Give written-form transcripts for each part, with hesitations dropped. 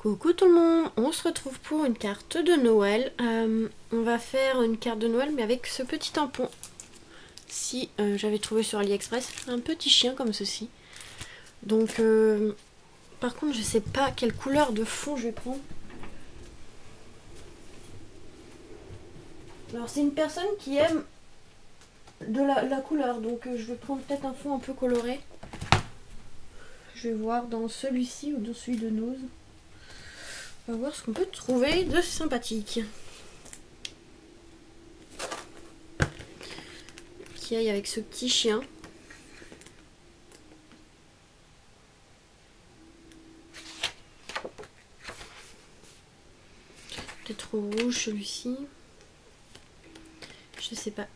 Coucou tout le monde, on se retrouve pour une carte de Noël. On va faire une carte de Noël mais avec ce petit tampon. Si j'avais trouvé sur AliExpress, un petit chien comme ceci. Donc par contre je sais pas quelle couleur de fond je vais prendre. Alors c'est une personne qui aime de la couleur, donc je vais prendre peut-être un fond un peu coloré. Je vais voir dans celui-ci ou dans celui de Nose. On va voir ce qu'on peut trouver de sympathique. Qui aille avec ce petit chien. Peut-être rouge celui-ci. Je sais pas.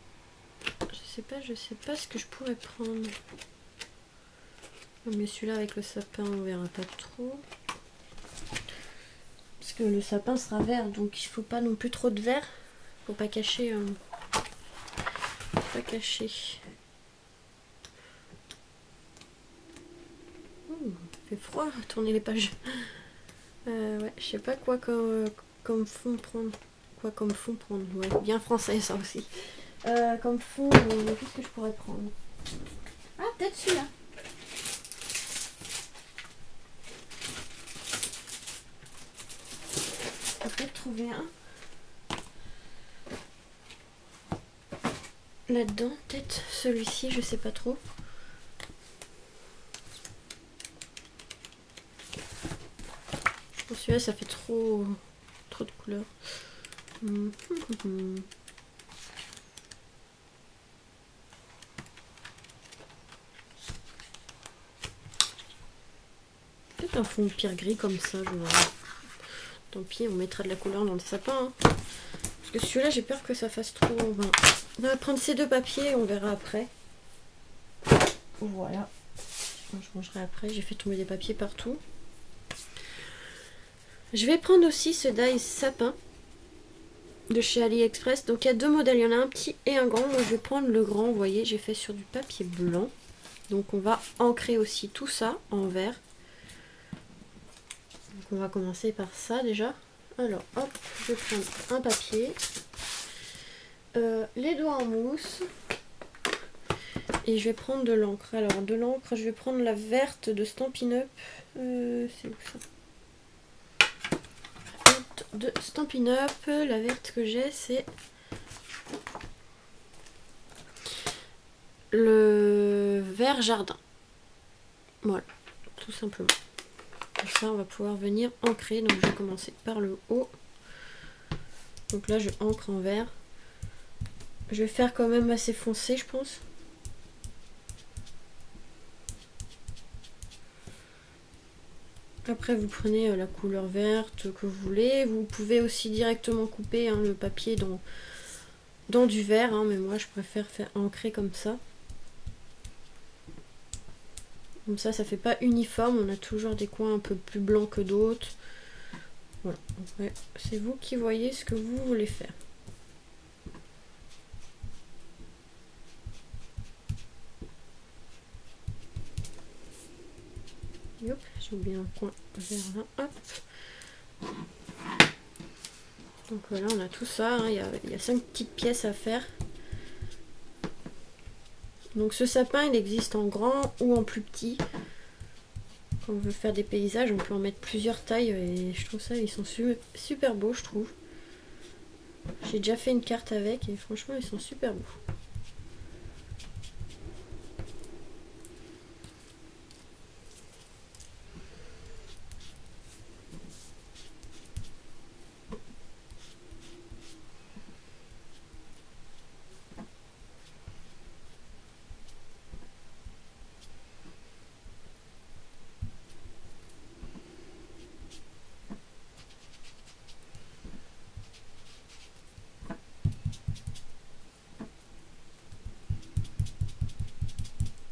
Je sais pas ce que je pourrais prendre. Mais celui-là avec le sapin on verra pas trop. Parce que le sapin sera vert, donc il faut pas non plus trop de vert. Faut pas cacher. Pas cacher. Il fait froid à tourner les pages. Ouais, je sais pas quoi comme fond prendre. Quoi comme fond prendre. Ouais, bien français ça aussi. Comme fond, qu'est-ce que je pourrais prendre? Ah, peut-être celui-là. Je vais peut-être trouver un. Là-dedans, peut-être celui-ci, je sais pas trop. Je pense que celui-là, ça fait trop de couleurs. Peut-être un fond pire gris comme ça, je vois. Tant pis, on mettra de la couleur dans le sapin. Hein. Parce que celui-là, j'ai peur que ça fasse trop... Enfin, on va prendre ces deux papiers, on verra après. Voilà. Je mangerai après, j'ai fait tomber des papiers partout. Je vais prendre aussi ce die sapin de chez AliExpress. Donc il y a deux modèles, il y en a un petit et un grand. Moi je vais prendre le grand, vous voyez, j'ai fait sur du papier blanc. Donc on va ancrer aussi tout ça en vert. Donc on va commencer par ça déjà. Alors hop, je vais prendre un papier. Les doigts en mousse. Et je vais prendre de l'encre. Alors de l'encre, je vais prendre la verte de Stampin' Up. C'est où ça? De Stampin' Up, la verte que j'ai c'est le vert jardin. Voilà, tout simplement. Comme ça on va pouvoir venir ancrer. Donc je vais commencer par le haut. Donc là je ancre en vert. Je vais faire quand même assez foncé je pense. Après vous prenez la couleur verte que vous voulez. Vous pouvez aussi directement couper le papier dans du vert. Mais moi je préfère faire ancrer comme ça. Comme ça fait pas uniforme. On a toujours des coins un peu plus blancs que d'autres. Voilà. Ouais, c'est vous qui voyez ce que vous voulez faire. Hop, j'ai oublié un coin vert là. Hop. Donc voilà, on a tout ça. Il y a 5 petites pièces à faire. Donc ce sapin, il existe en grand ou en plus petit. Quand on veut faire des paysages, on peut en mettre plusieurs tailles. Et je trouve ça, ils sont super beaux, je trouve. J'ai déjà fait une carte avec et franchement, ils sont super beaux.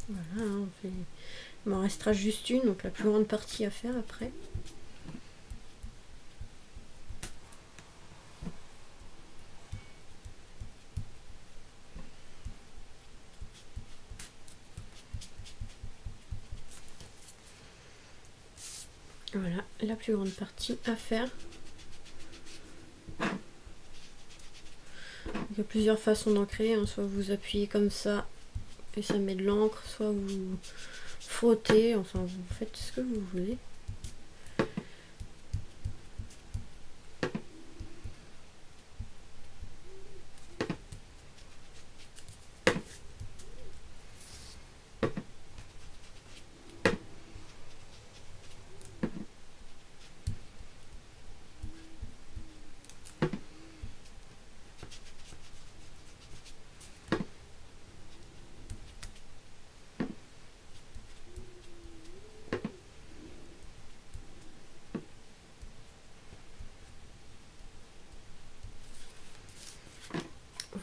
Voilà, il m'en restera juste une, donc la plus grande partie à faire après. Voilà, la plus grande partie à faire. Il y a plusieurs façons d'ancrer, hein. Soit vous appuyez comme ça et ça met de l'encre, soit vous frottez, enfin vous faites ce que vous voulez.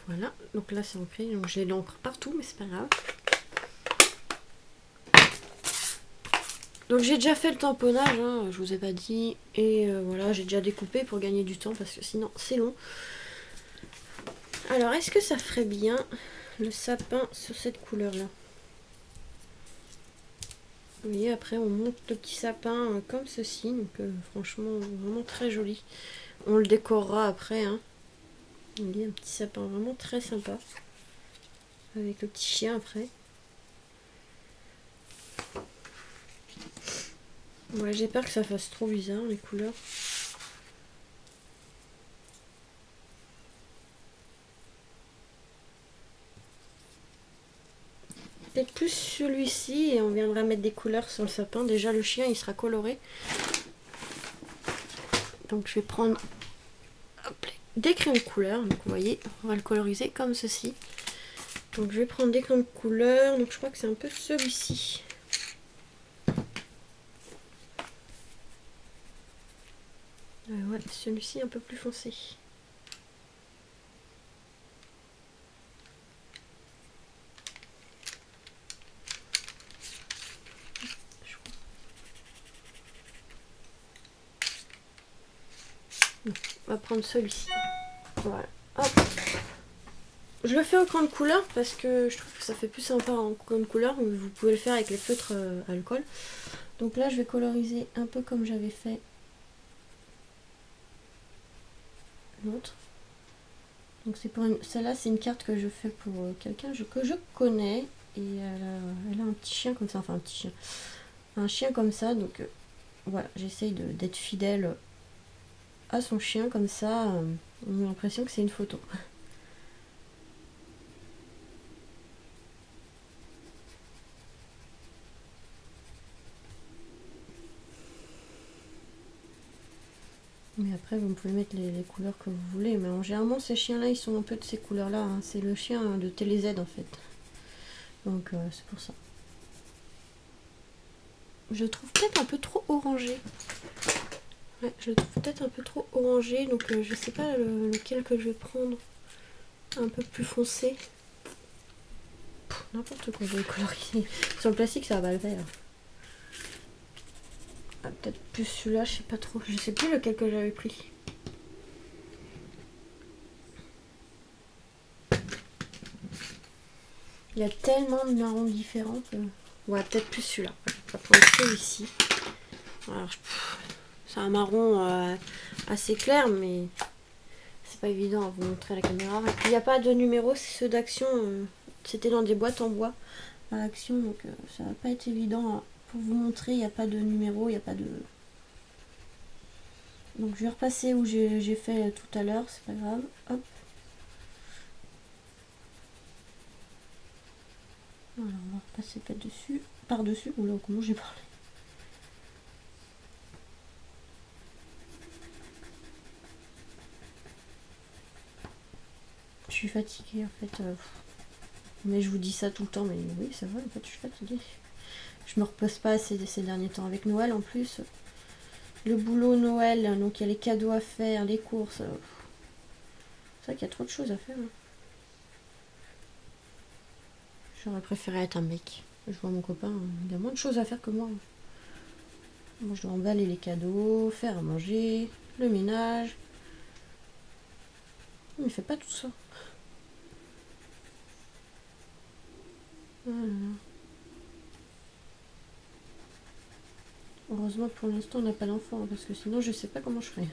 Voilà, donc là c'est ancré, donc j'ai l'encre partout, mais c'est pas grave. Donc j'ai déjà fait le tamponnage, hein, je vous ai pas dit, et voilà, j'ai déjà découpé pour gagner du temps, parce que sinon c'est long. Alors, est-ce que ça ferait bien le sapin sur cette couleur-là? Vous voyez, après on monte le petit sapin comme ceci, donc franchement vraiment très joli. On le décorera après, hein. Vous voyez, un petit sapin vraiment très sympa, avec le petit chien après. Ouais, j'ai peur que ça fasse trop bizarre les couleurs. Peut-être plus celui-ci et on viendra mettre des couleurs sur le sapin. Déjà le chien il sera coloré. Donc je vais prendre des crayons de couleur. Donc vous voyez, on va le coloriser comme ceci. Donc je vais prendre des crayons de couleur. Donc je crois que c'est un peu celui-ci. Ouais, celui-ci un peu plus foncé. On va prendre celui-ci. Voilà. Hop. Je le fais au crayon de couleur parce que je trouve que ça fait plus sympa en crayon de couleur. Vous pouvez le faire avec les feutres alcool. Donc là, je vais coloriser un peu comme j'avais fait l'autre. Donc c'est pour celle-là, c'est une carte que je fais pour quelqu'un que je connais. Et elle a un petit chien comme ça, enfin un petit chien. Un chien comme ça, donc voilà, j'essaye d'être fidèle à son chien comme ça. On a l'impression que c'est une photo. Mais après, vous pouvez mettre les couleurs que vous voulez. Mais généralement, ces chiens-là, ils sont un peu de ces couleurs-là, hein. C'est le chien de TéléZ en fait. Donc c'est pour ça. Je le trouve peut-être un peu trop orangé. Ouais, je le trouve peut-être un peu trop orangé. Donc je sais pas lequel que je vais prendre. Un peu plus foncé. N'importe quoi, je vais coloriser. Sur le plastique, ça va pas le faire. Ah, peut-être plus celui-là, je sais pas trop. Je sais plus lequel que j'avais pris. Il y a tellement de marrons différents que... Ouais, peut-être plus celui-là. On va prendre celui-ci. Alors, c'est un marron assez clair, mais c'est pas évident à vous montrer à la caméra. Et puis, il n'y a pas de numéro, c'est ceux d'Action. C'était dans des boîtes en bois à Action, donc ça va pas être évident pour vous montrer. Il n'y a pas de numéro, il n'y a pas de... Donc, je vais repasser où j'ai fait tout à l'heure, c'est pas grave. Hop. Voilà, on va repasser par-dessus. Oula, comment j'ai parlé. Je suis fatiguée en fait. Mais je vous dis ça tout le temps, mais oui, ça va, en fait, je suis fatiguée. Je me repose pas assez ces derniers temps. Avec Noël en plus. Le boulot Noël, donc il y a les cadeaux à faire, les courses. C'est vrai qu'il y a trop de choses à faire. Hein. J'aurais préféré être un mec. Je vois mon copain, il a moins de choses à faire que moi. Moi, je dois emballer les cadeaux, faire à manger, le ménage. Il ne fait pas tout ça. Voilà. Heureusement pour l'instant on n'a pas d'enfant, parce que sinon je sais pas comment je ferais.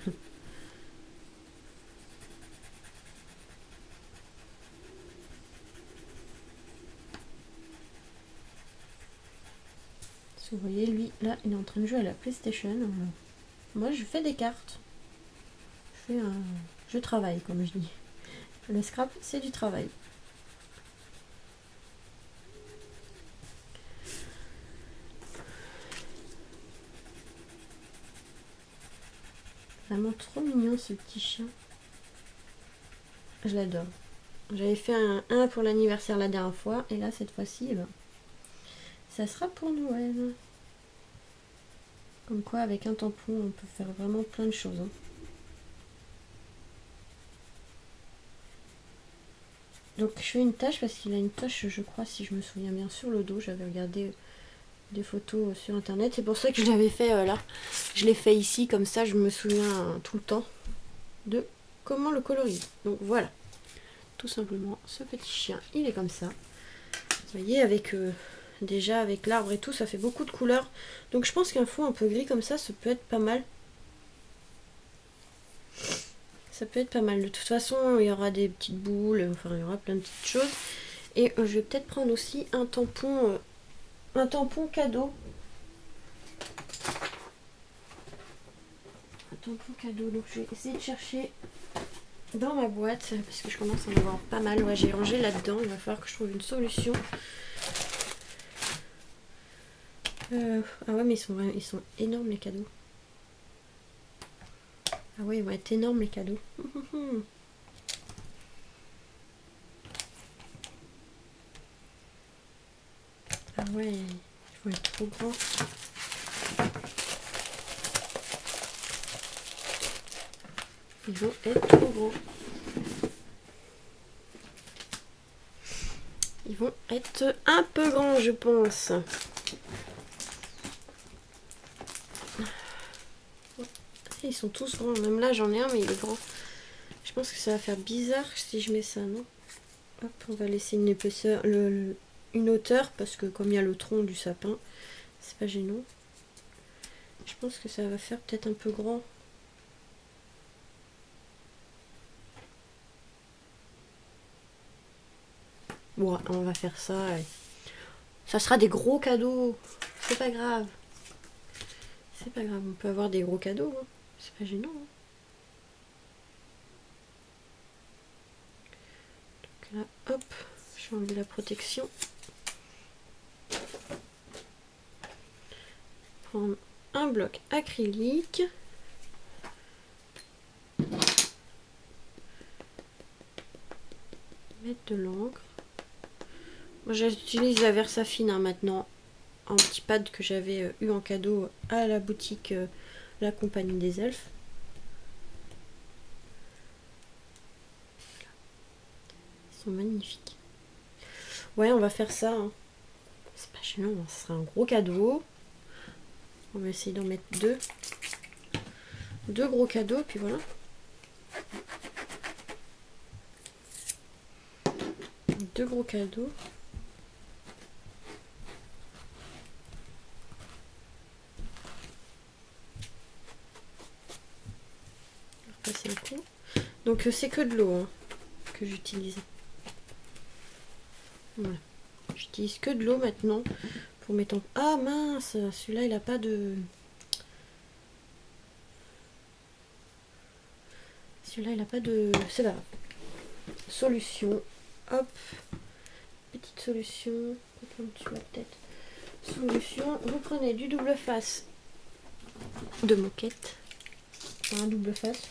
Vous voyez, lui, là, il est en train de jouer à la PlayStation. Moi, je fais des cartes. Je travaille, comme je dis. Le scrap, c'est du travail. Vraiment trop mignon, ce petit chien. Je l'adore. J'avais fait un pour l'anniversaire la dernière fois. Et là, cette fois-ci, ça sera pour Noël. Comme quoi, avec un tampon, on peut faire vraiment plein de choses. Donc, je fais une tache parce qu'il a une tache, je crois, si je me souviens bien, sur le dos. J'avais regardé des photos sur internet. C'est pour ça que je l'avais fait là. Je l'ai fait ici, comme ça, je me souviens tout le temps de comment le colorier. Donc, voilà. Tout simplement, ce petit chien, il est comme ça. Vous voyez, avec... déjà avec l'arbre et tout, ça fait beaucoup de couleurs. Donc je pense qu'un fond un peu gris comme ça peut être pas mal. Ça peut être pas mal. De toute façon, il y aura des petites boules, enfin il y aura plein de petites choses. Et je vais peut-être prendre aussi un tampon cadeau. Un tampon cadeau. Donc je vais essayer de chercher dans ma boîte, parce que je commence à en avoir pas mal. Ouais, j'ai rangé là-dedans, il va falloir que je trouve une solution. Ah ouais, mais ils sont énormes les cadeaux. Ah ouais, ils vont être énormes les cadeaux. Ah ouais, ils vont être trop grands. Ils vont être trop grands. Ils vont être un peu grands, je pense. Ils sont tous grands. Même là, j'en ai un, mais il est grand. Je pense que ça va faire bizarre si je mets ça, non? Hop, on va laisser une épaisseur, une hauteur, parce que comme il y a le tronc du sapin, c'est pas gênant. Je pense que ça va faire peut-être un peu grand. Bon, on va faire ça. Ouais. Ça sera des gros cadeaux. C'est pas grave. C'est pas grave, on peut avoir des gros cadeaux. Hein. C'est pas gênant. Hein. Donc là, hop, je vais enlever la protection. Prendre un bloc acrylique. Mettre de l'encre. Moi j'utilise la Versafine maintenant. Un petit pad que j'avais eu en cadeau à la boutique La Compagnie des Elfes. Ils sont magnifiques. Ouais, on va faire ça. Hein. C'est pas gênant, hein. Ce sera un gros cadeau. On va essayer d'en mettre deux. Deux gros cadeaux, puis voilà. Deux gros cadeaux. Passer un coup. Donc c'est que de l'eau hein, que j'utilise. Voilà. J'utilise que de l'eau maintenant pour mes tampons. Ah mince, celui-là il a pas de... Celui-là il a pas de... C'est là. Solution. Hop. Petite solution. Dessus la tête. Solution. Vous prenez du double face de moquette. Un double face.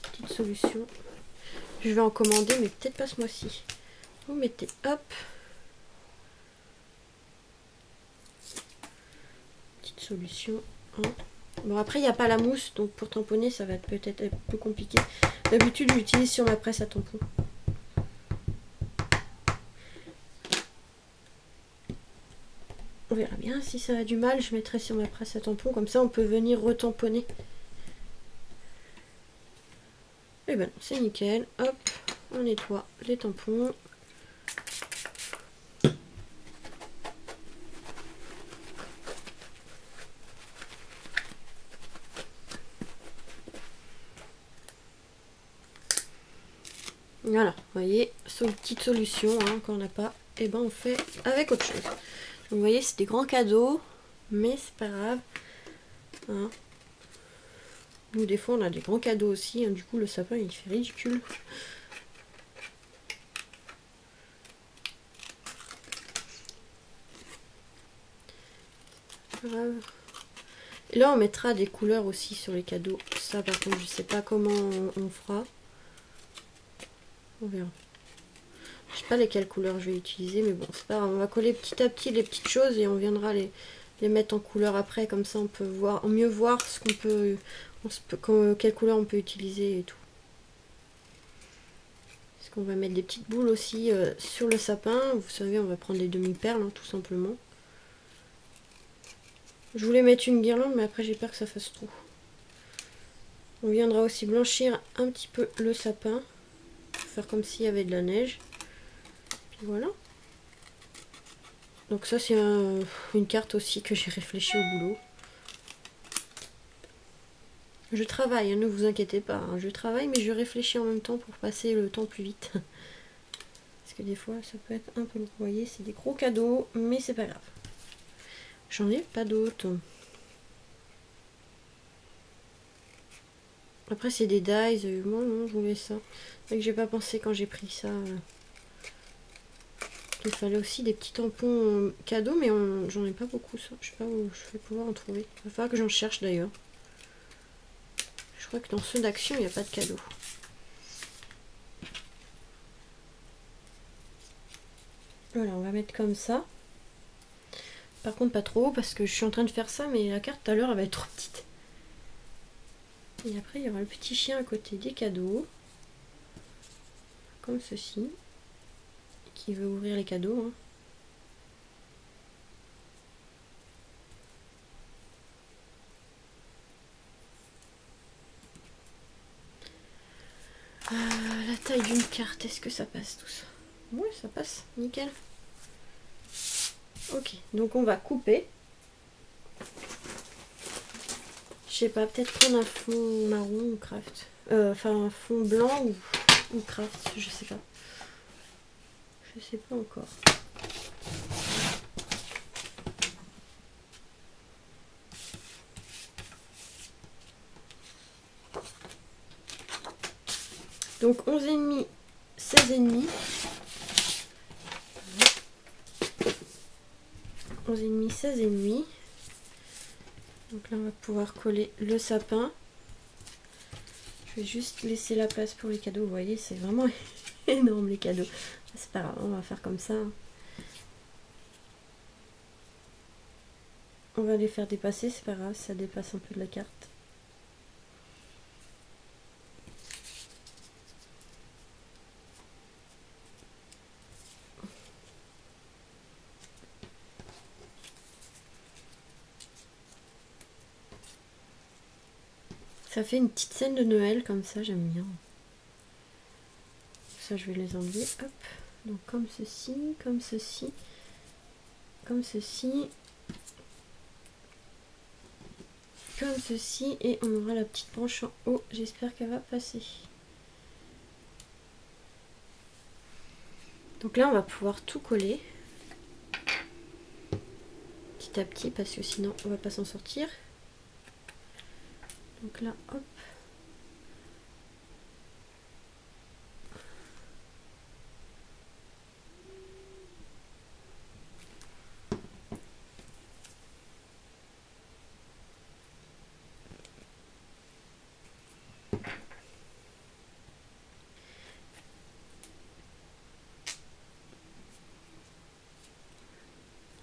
Petite solution. Je vais en commander mais peut-être pas ce mois-ci. Vous mettez hop. Petite solution. Hein. Bon après il n'y a pas la mousse donc pour tamponner ça va être peut-être un peu compliqué. D'habitude j'utilise sur ma presse à tampon. On verra bien si ça a du mal, je mettrai sur ma presse à tampon, comme ça on peut venir retamponner. Et ben c'est nickel, hop, on nettoie les tampons. Voilà, vous voyez, petite solution, hein, quand on n'a pas, et ben on fait avec autre chose. Donc vous voyez, c'est des grands cadeaux, mais c'est pas grave. Hein. Nous, des fois, on a des grands cadeaux aussi, hein, du coup, le sapin, il fait ridicule. Et là, on mettra des couleurs aussi sur les cadeaux. Ça, par contre, je sais pas comment on fera. On verra. Je sais pas lesquelles couleurs je vais utiliser, mais bon, c'est pas grave. On va coller petit à petit les petites choses et on viendra les mettre en couleur après. Comme ça, on peut mieux voir ce qu'on peut, quelle couleur on peut utiliser et tout. Parce qu'on va mettre des petites boules aussi sur le sapin. Vous savez, on va prendre des demi-perles, hein, tout simplement. Je voulais mettre une guirlande, mais après j'ai peur que ça fasse trop. On viendra aussi blanchir un petit peu le sapin. Faire comme s'il y avait de la neige. Puis voilà. Donc ça c'est une carte aussi que j'ai réfléchi au boulot. Je travaille, hein, ne vous inquiétez pas. Hein, je travaille, mais je réfléchis en même temps pour passer le temps plus vite. Parce que des fois ça peut être un peu lourd. Vous voyez, c'est des gros cadeaux, mais c'est pas grave. J'en ai pas d'autres. Après c'est des dies, moi non, je voulais ça. C'est que j'ai pas pensé quand j'ai pris ça. Il fallait aussi des petits tampons cadeaux, mais j'en ai pas beaucoup ça. Je sais pas où je vais pouvoir en trouver. Il va falloir que j'en cherche d'ailleurs. Je crois que dans ceux d'action il n'y a pas de cadeaux. Voilà, on va mettre comme ça. Par contre pas trop haut parce que je suis en train de faire ça, mais la carte tout à l'heure elle va être trop petite. Et après il y aura le petit chien à côté des cadeaux. Comme ceci. Qui veut ouvrir les cadeaux. Hein. La taille d'une carte, est-ce que ça passe tout ça? Oui, ça passe, nickel. Ok, donc on va couper. Je sais pas, peut-être prendre un fond marron ou craft. Enfin, un fond blanc ou craft, je sais pas. Je sais pas encore. Donc 11,5, 16,5. 11,5, 16,5. Donc là on va pouvoir coller le sapin. Je vais juste laisser la place pour les cadeaux. Vous voyez, c'est vraiment énorme les cadeaux. C'est pas grave, on va faire comme ça. On va les faire dépasser, c'est pas grave, ça dépasse un peu de la carte. Ça fait une petite scène de Noël comme ça, j'aime bien. Ça, je vais les enlever. Hop. Donc comme ceci, comme ceci, comme ceci, comme ceci. Et on aura la petite branche en haut. J'espère qu'elle va passer. Donc là, on va pouvoir tout coller. Petit à petit, parce que sinon, on va pas s'en sortir. Donc là, hop.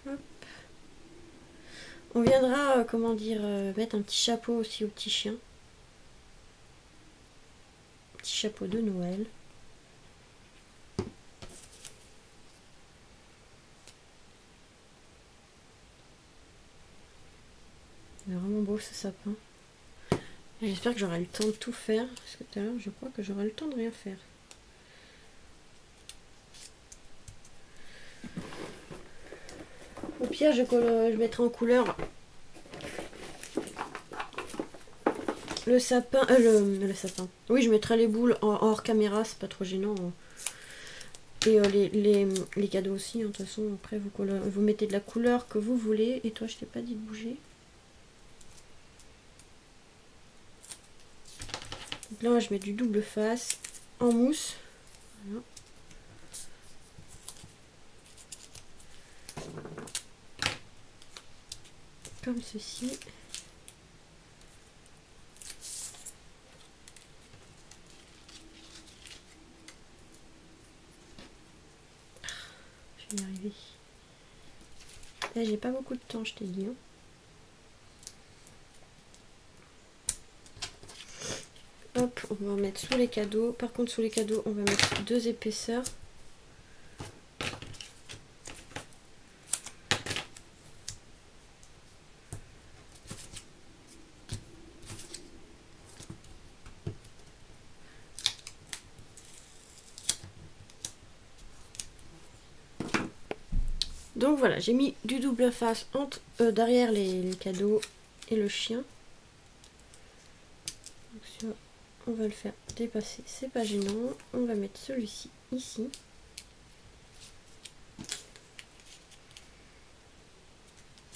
Hop. On viendra, comment dire, mettre un petit chapeau aussi au petit chien. Petit chapeau de Noël. Il est vraiment beau ce sapin. J'espère que j'aurai le temps de tout faire. Parce que tout à l'heure, je crois que j'aurai le temps de rien faire. Au pire, je mettrai en couleur le sapin, le sapin. Oui, je mettrai les boules hors caméra, c'est pas trop gênant. Hein. Et les cadeaux aussi, hein. De toute façon, après vous mettez de la couleur que vous voulez. Et toi, je t'ai pas dit de bouger. Donc là, je mets du double face en mousse. Voilà. Comme ceci. Je vais y arriver. Là, j'ai pas beaucoup de temps, je t'ai dit. Hein. Hop, on va mettre sous les cadeaux. Par contre, sous les cadeaux, on va mettre 2 épaisseurs. Donc voilà, j'ai mis du double face derrière les cadeaux et le chien. Donc ça, on va le faire dépasser, c'est pas gênant. On va mettre celui-ci ici.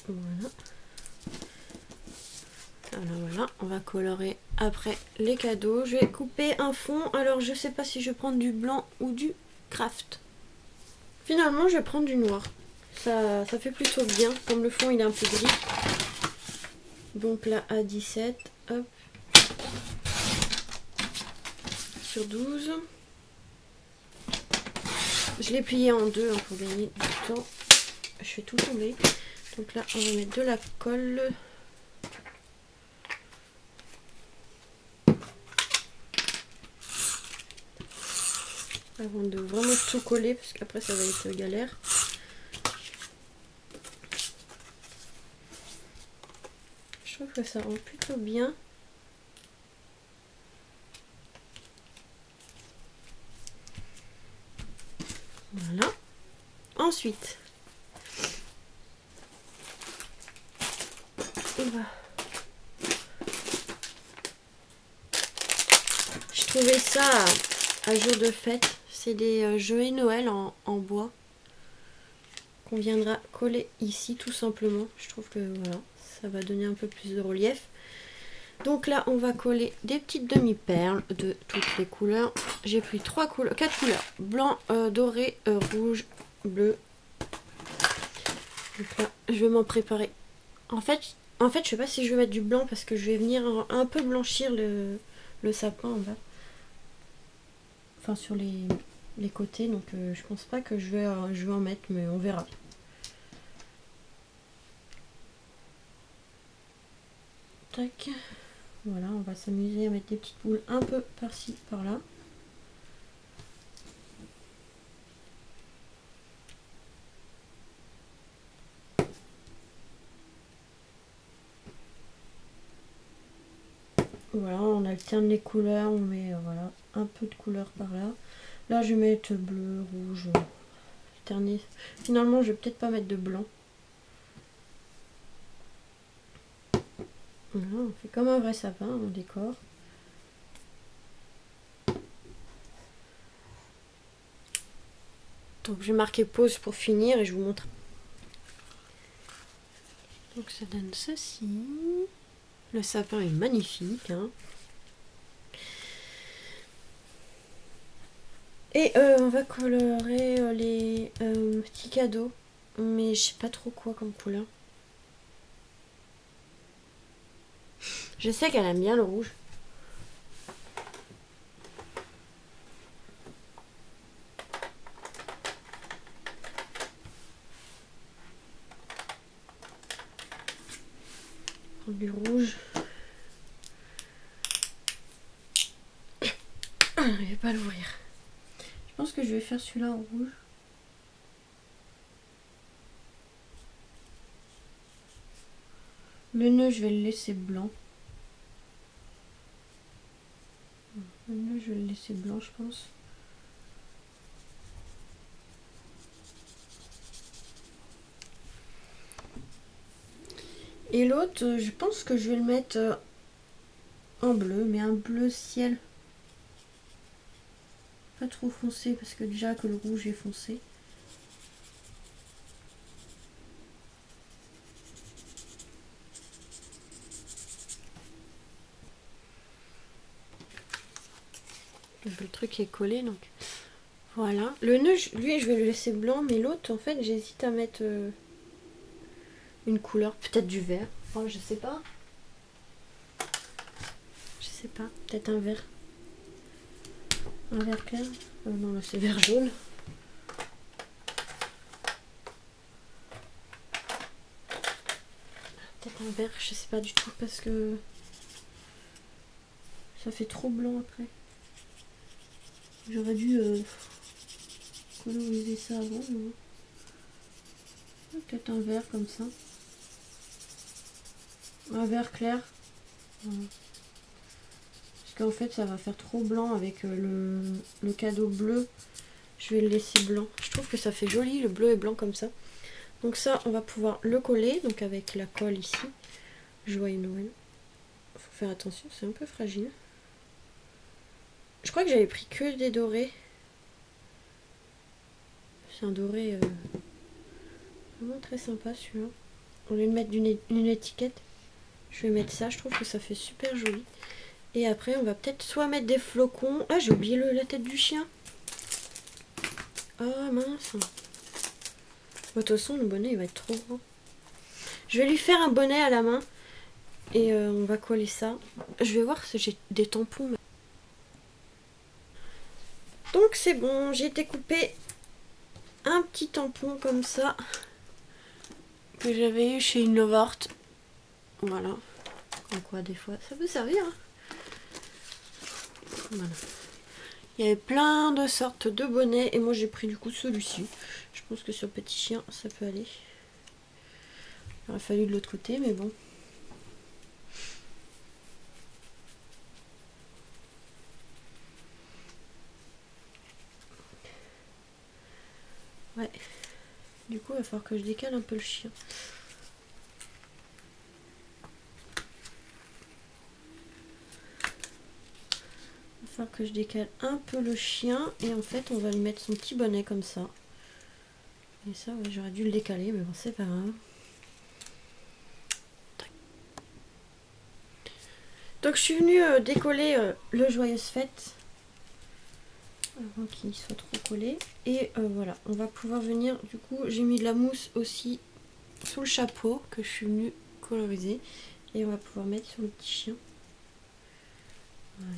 Voilà. Voilà, on va colorer après les cadeaux. Je vais couper un fond. Alors je sais pas si je vais prendre du blanc ou du craft. Finalement, je vais prendre du noir. Ça fait plutôt bien, comme le fond il est un peu gris. Donc là à 17, hop, sur 12. Je l'ai plié en deux hein, pour gagner du temps. Je fais tout tomber. Donc là on va mettre de la colle. Avant de vraiment tout coller, parce qu'après ça va être galère. Je trouve que ça rend plutôt bien. Voilà. Ensuite, on va... Je trouvais ça à jour de fête. C'est des jouets Noël en bois qu'on viendra coller ici tout simplement. Je trouve que voilà, ça va donner un peu plus de relief. Donc là, on va coller des petites demi-perles de toutes les couleurs. J'ai pris 4 couleurs. Blanc, doré, rouge, bleu. Donc là, je vais m'en préparer. En fait, je sais pas si je vais mettre du blanc parce que je vais venir un peu blanchir le sapin en bas. Enfin, sur les côtés. Donc, je pense pas que je vais en mettre, mais on verra. Tac. Voilà, on va s'amuser à mettre des petites boules un peu par-ci, par-là. Voilà, on alterne les couleurs, on met voilà, un peu de couleur par là. Là, je vais mettre bleu, rouge, alterner. Finalement, je vais peut-être pas mettre de blanc. Voilà, on fait comme un vrai sapin, on décore. Donc, je vais marquer pause pour finir et je vous montre. Donc, ça donne ceci. Le sapin est magnifique, hein. Et on va colorer les petits cadeaux. Mais je sais pas trop quoi comme couleur. Je sais qu'elle aime bien le rouge. Prendre du rouge. Je vais pas l'ouvrir. Je pense que je vais faire celui-là en rouge. Le nœud, je vais le laisser blanc. Le nœud, je vais le laisser blanc, je pense. Et l'autre, je pense que je vais le mettre en bleu, mais un bleu ciel. Pas trop foncé parce que déjà que le rouge est foncé. Le truc est collé donc voilà. Le nœud, lui je vais le laisser blanc, mais l'autre en fait j'hésite à mettre une couleur, peut-être du vert. Enfin, je sais pas. Je sais pas, peut-être un vert. Un vert clair. Non là c'est vert jaune. Peut-être un vert, je sais pas du tout parce que ça fait trop blanc après. J'aurais dû coloriser ça avant. Peut-être un vert comme ça. Un vert clair. Voilà. Parce qu'en fait ça va faire trop blanc avec le cadeau bleu. Je vais le laisser blanc. Je trouve que ça fait joli le bleu et blanc comme ça. Donc ça on va pouvoir le coller. Donc avec la colle ici. Joyeux Noël. Faut faire attention, c'est un peu fragile. Je crois que j'avais pris que des dorés. C'est un doré vraiment très sympa celui-là. Au lieu de mettre une étiquette, je vais mettre ça. Je trouve que ça fait super joli. Et après, on va peut-être soit mettre des flocons. Ah, j'ai oublié la tête du chien. Ah mince. De toute façon, le bonnet il va être trop grand. Je vais lui faire un bonnet à la main. Et on va coller ça. Je vais voir si j'ai des tampons. Donc c'est bon, j'ai découpé un petit tampon comme ça. Que j'avais eu chez une Lovart. Voilà. Comme quoi des fois ça peut servir. Voilà. Il y avait plein de sortes de bonnets. Et moi j'ai pris du coup celui-ci. Je pense que sur petit chien ça peut aller. Il aurait fallu de l'autre côté mais bon. Ouais. Du coup il va falloir que je décale un peu le chien. Il va falloir que je décale un peu le chien. Et en fait on va lui mettre son petit bonnet comme ça. Et ça ouais, j'aurais dû le décaler mais bon c'est pas grave. Donc je suis venue décoller le Joyeuse Fête avant qu'il soit trop collé. Et voilà, on va pouvoir venir, du coup j'ai mis de la mousse aussi sous le chapeau que je suis venue coloriser. Et on va pouvoir mettre sur le petit chien. Voilà.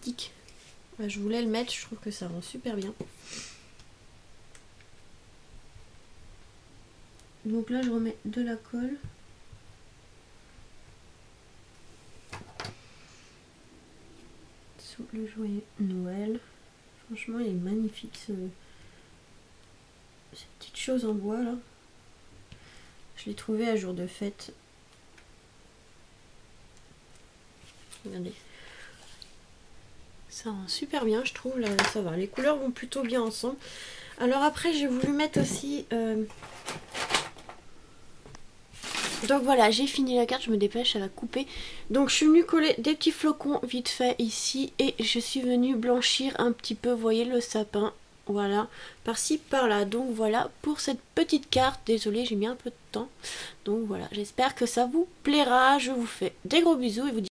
Tic. Je voulais le mettre, je trouve que ça rend super bien. Donc là je remets de la colle. Sous le Joyeux Noël. Franchement il est magnifique cette petite chose en bois là. Je l'ai trouvé à jour de fête. Regardez. Ça rend super bien je trouve, là ça va. Les couleurs vont plutôt bien ensemble. Alors après j'ai voulu mettre aussi... Donc voilà, j'ai fini la carte, je me dépêche, elle va couper. Donc je suis venue coller des petits flocons vite fait ici. Et je suis venue blanchir un petit peu, vous voyez le sapin. Voilà, par-ci, par-là. Donc voilà pour cette petite carte. Désolée, j'ai mis un peu de temps. Donc voilà, j'espère que ça vous plaira. Je vous fais des gros bisous et vous dis